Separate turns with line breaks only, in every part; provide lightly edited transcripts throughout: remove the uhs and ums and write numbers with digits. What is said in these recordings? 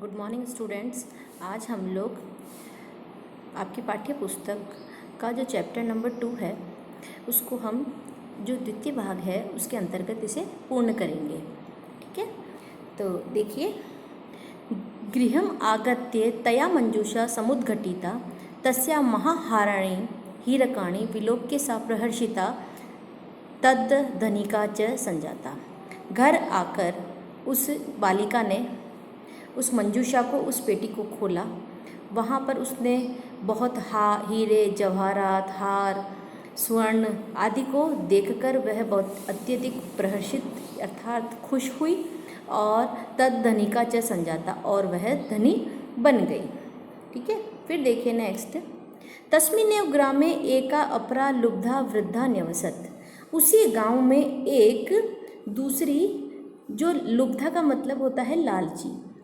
Good morning students. आज हम लोग आपकी पाठ्य पुस्तक का जो चैप्टर नंबर 2 है उसको हम जो द्वितीय भाग है उसके अंतर्गत इसे पूर्ण करेंगे। ठीक है, तो देखिए, गृहम आगत्य तया मंजूषा समुद्घटिता तस्या महाहाराणि हीरकाणि विलोक्य सा प्रहर्षिता तद धनिका च संजाता। घर आकर उस बालिका ने उस मंजूषा को, उस पेटी को खोला। वहाँ पर उसने बहुत हीरे, जवाहरात, हार, स्वर्ण आदि को देखकर वह बहुत अत्यधिक प्रहर्षित अर्थात खुश हुई और तद धनिका च संजाता, और वह धनी बन गई। ठीक है, फिर देखिए नेक्स्ट। तस्मिन्नेव ग्रामे एका अपरा लुब्धा वृद्धा न्यवसत। उसी गांव में एक दूसरी, जो लुब्धा का मतलब होता है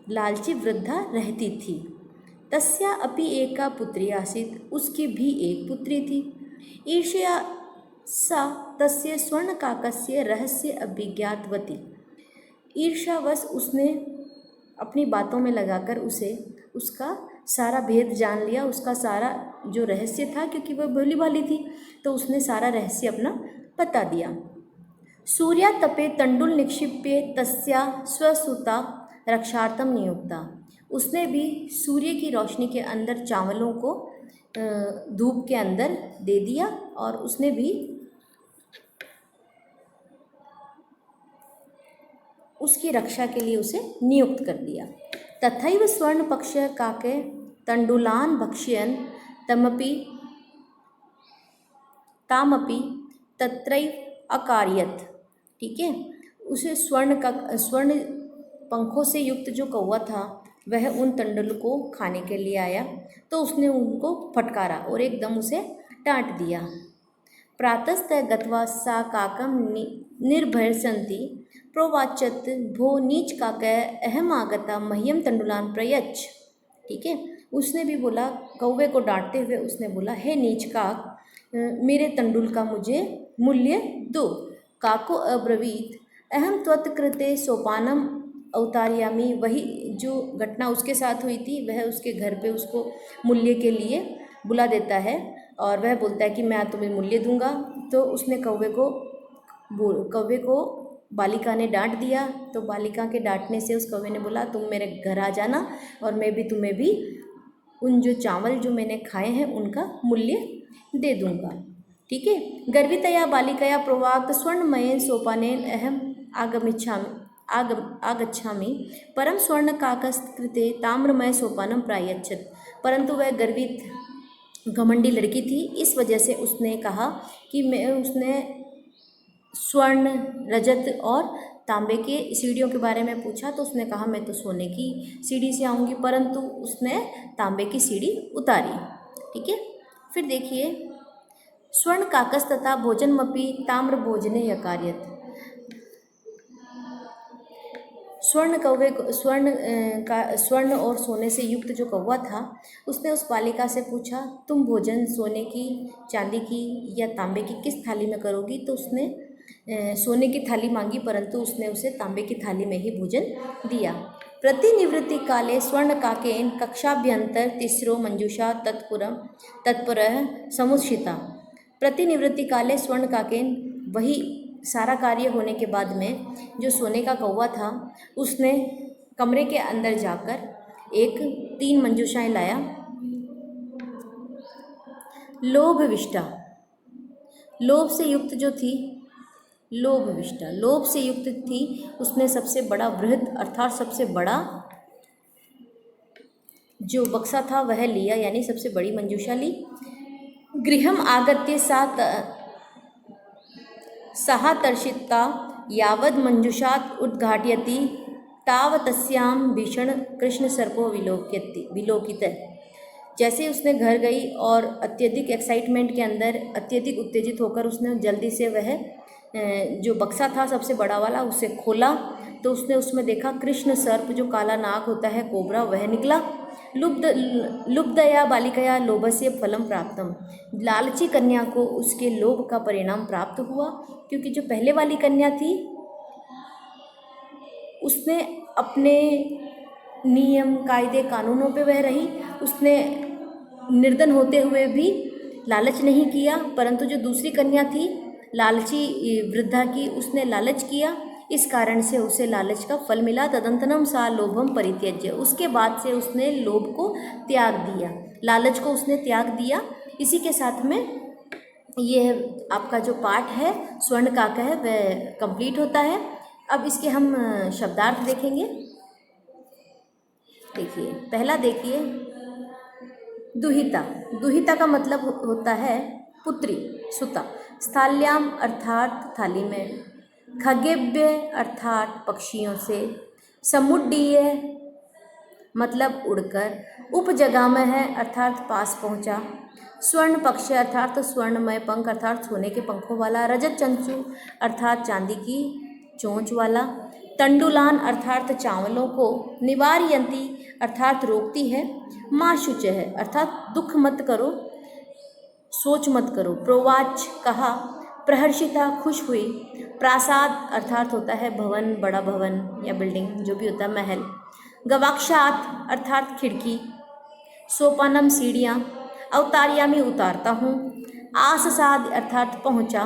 लालची वृद्धा रहती थी। तस्या अपि एका पुत्री आसीत्, उसकी भी एक पुत्री थी। ईर्ष्या सा तस्य स्वर्णकाकस्य रहस्य अभिज्ञातवती। ईर्ष्यावश उसने अपनी बातों में लगाकर उसे उसका सारा भेद जान लिया, उसका सारा जो रहस्य था, क्योंकि वह भोली भाली थी तो उसने सारा रहस्य अपना बता दिया। सूर्या तपे तंडुल निक्षिप्य तस्या स्वसुता रक्षार्थम नियुक्ता। उसने भी सूर्य की रोशनी के अंदर चावलों को धूप के अंदर दे दिया और उसने भी उसकी रक्षा के लिए उसे नियुक्त कर दिया। तथैव स्वर्ण पक्ष काके तंडुलान भक्ष्यन तामपि तत्रैव अकार्यत। ठीक है, उसे स्वर्ण पंखों से युक्त जो कौवा था वह उन तंडुल को खाने के लिए आया तो उसने उनको फटकारा और एकदम उसे डांट दिया। प्रातस्तः गत्वा सा काकम निर्भयसन्ति प्रोवाचत भो नीच काकय अहम आगता मह्यम तंडुलान प्रयच्छ। ठीक है, उसने भी बोला, कौवे को डांटते हुए उसने बोला, हे नीच काक, मेरे तंडुल का मुझे मूल्य दो। काको अब्रवीत अहम त्वत्कृते सोपानम अवतारयामी। वही जो घटना उसके साथ हुई थी वह उसके घर पे उसको मूल्य के लिए बुला देता है और वह बोलता है कि मैं तुम्हें मूल्य दूंगा। तो उसने कौवे को बालिका ने डांट दिया, तो बालिका के डांटने से उस कौवे ने बोला, तुम मेरे घर आ जाना और मैं भी तुम्हें भी उन जो चावल जो मैंने खाए हैं उनका मूल्य दे दूंगा। ठीक है, गर्वितया बालिकया प्रोवाक्त स्वर्णमयेन सोपानेन अहम आगच्छामि परम स्वर्ण काकस्कृते ताम्रमय सोपानम प्रायच्छत। परंतु वह गर्वित घमंडी लड़की थी, इस वजह से उसने कहा कि उसने स्वर्ण, रजत और तांबे के सीढ़ियों के बारे में पूछा तो उसने कहा मैं तो सोने की सीढ़ी से आऊँगी, परंतु उसने तांबे की सीढ़ी उतारी। ठीक है, फिर देखिए, स्वर्ण काकस तथा भोजनमपि ताम्र भोजने यकार्यत। स्वर्ण और सोने से युक्त जो कौवा था उसने उस बालिका से पूछा, तुम भोजन सोने की, चांदी की या तांबे की किस थाली में करोगी? तो उसने सोने की थाली मांगी, परंतु उसने उसे तांबे की थाली में ही भोजन दिया। प्रतिनिवृत्ति काले स्वर्ण काकेन कक्षाभ्यंतर तीसरो मंजूषा तत्पुरः समुत्थिता। प्रतिनिवृत्ति काले स्वर्ण काकेन, वही सारा कार्य होने के बाद में जो सोने का कौवा था उसने कमरे के अंदर जाकर 3 मंजूषाएं लाया। लोभविष्टा, लोभ से युक्त जो थी, लोभ से युक्त थी, उसने सबसे बड़ा वृहद अर्थात सबसे बड़ा जो बक्सा था वह लिया, यानी सबसे बड़ी मंजूषा ली। गृहम आगत्य सहातर्षिता यावद मंजूषात उद्घाटयति तावतस्याम भीषण कृष्ण सर्पो विलोकित। जैसे उसने घर गई और अत्यधिक एक्साइटमेंट के अंदर अत्यधिक उत्तेजित होकर उसने जल्दी से वह जो बक्सा था सबसे बड़ा वाला उसे खोला तो उसने उसमें देखा कृष्ण सर्प, जो काला नाग होता है, कोबरा, वह निकला। लुब्धया बालिकया लोभस्य फलम प्राप्तम। लालची कन्या को उसके लोभ का परिणाम प्राप्त हुआ, क्योंकि जो पहले वाली कन्या थी उसने अपने नियम कायदे कानूनों पे वह रही। उसने निर्धन होते हुए भी लालच नहीं किया, परंतु जो दूसरी कन्या थी लालची वृद्धा की, उसने लालच किया, इस कारण से उसे लालच का फल मिला। तदंतरम सा लोभम परित्यज्य, उसके बाद से उसने लोभ को त्याग दिया, लालच को उसने त्याग दिया। इसी के साथ में यह आपका जो पाठ है स्वर्ण काका है वह कंप्लीट होता है। अब इसके हम शब्दार्थ देखेंगे। देखिए पहला देखिए दुहिता। दुहिता का मतलब होता है पुत्री, सुता। स्थाल्याम अर्थात थाली में, खगेभ्य अर्थात पक्षियों से, समुड्डीय मतलब उड़कर, उपजगामः है अर्थात पास पहुँचा, स्वर्ण पक्ष अर्थात स्वर्णमय पंख अर्थात सोने के पंखों वाला, रजत चंचू अर्थात चांदी की चोंच वाला, तंडुलान अर्थात चावलों को, निवारयंती अर्थात रोकती है, माँ शुच है अर्थात दुख मत करो, सोच मत करो, प्रोवाच कहा, प्रहर्षिता खुश हुई, प्रासाद अर्थात होता है भवन, बड़ा भवन या बिल्डिंग जो भी होता है, महल, गवाक्षात अर्थात खिड़की, सोपानम सीढ़ियाँ, अवतार्यामी उतारता हूँ, आससाद अर्थात पहुँचा,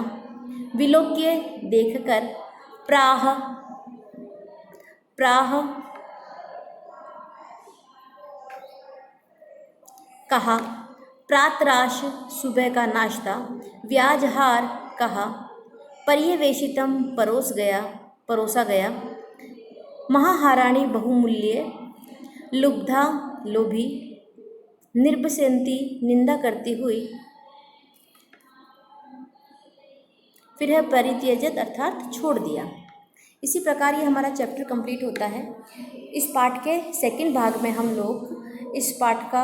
विलोक्य देखकर, प्राह प्राह कहा, प्रातराश सुबह का नाश्ता, व्याजहार कहा, पर्यवेशितम परोसा गया, महाहाराणी बहुमूल्य, लुब्धा लोभी, निर्बसंती निंदा करती हुई, फिर है परित्यजत अर्थात छोड़ दिया। इसी प्रकार ये हमारा चैप्टर कंप्लीट होता है। इस पाठ के सेकंड भाग में हम लोग इस पाठ का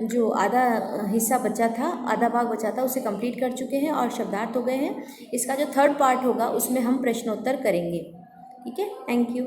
जो आधा हिस्सा बचा था, आधा भाग बचा था, उसे कंप्लीट कर चुके हैं और शब्दार्थ हो गए हैं। इसका जो थर्ड पार्ट होगा उसमें हम प्रश्नोत्तर करेंगे। ठीक है, थैंक यू।